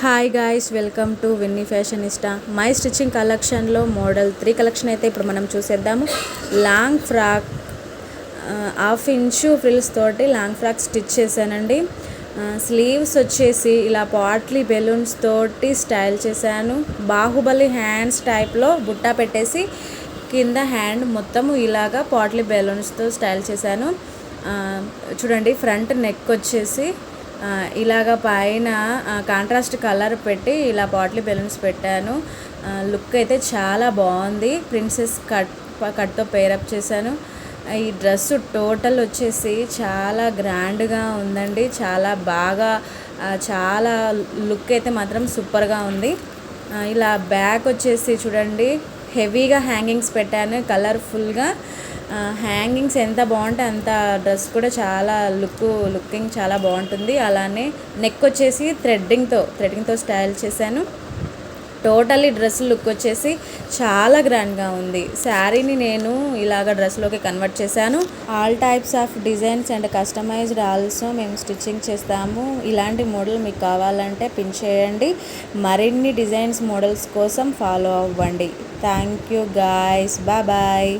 Hi guys, welcome to Winnie fashionista. My stitching కలెక్షన్లో model 3 collection అయితే ఇప్పుడు మనం చూసేద్దాము. లాంగ్ ఫ్రాక్ 1/2 ఇంచు ఫ్రిల్స్ తోటి లాంగ్ ఫ్రాక్ స్టిచ్ చేశానండి. స్లీవ్స్ వచ్చేసి ఇలా పాట్లీ బెలూన్స్ తోటి స్టైల్ చేశాను. బాహుబలి హ్యాండ్స్ టైప్లో బుట్టా పెట్టేసి కింద హ్యాండ్ మొత్తము ఇలాగా పాట్లీ బెలూన్స్తో స్టైల్ చేశాను. చూడండి, ఫ్రంట్ నెక్ వచ్చేసి ఇలాగ పైన కాంట్రాస్ట్ కలర్ పెట్టి ఇలా పాట్లీ బెలూన్స్ పెట్టాను. లుక్ అయితే చాలా బాగుంది. ప్రిన్సెస్ కట్తో పేరప్ చేశాను. ఈ డ్రెస్సు టోటల్ వచ్చేసి చాలా గ్రాండ్గా ఉందండి. చాలా బాగా చాలా లుక్ అయితే మాత్రం సూపర్గా ఉంది. ఇలా బ్యాక్ వచ్చేసి చూడండి, హెవీగా హ్యాంగింగ్స్ పెట్టాను. కలర్ఫుల్గా హ్యాంగింగ్స్ ఎంత బాగుంటే అంత డ్రెస్ కూడా చాలా లుకింగ్ చాలా బాగుంటుంది. అలానే నెక్ వచ్చేసి థ్రెడ్డింగ్తో స్టైల్ చేశాను. టోటల్లీ డ్రెస్ లుక్ వచ్చేసి చాలా గ్రాండ్గా ఉంది. శారీని నేను ఇలాగ డ్రెస్లోకి కన్వర్ట్ చేశాను. All types of designs and customized also మేము స్టిచ్చింగ్ చేస్తాము. ఇలాంటి మోడల్ మీకు కావాలంటే పిన్ చేయండి. మరిన్ని డిజైన్స్ మోడల్స్ కోసం ఫాలో అవ్వండి. Thank you guys, bye.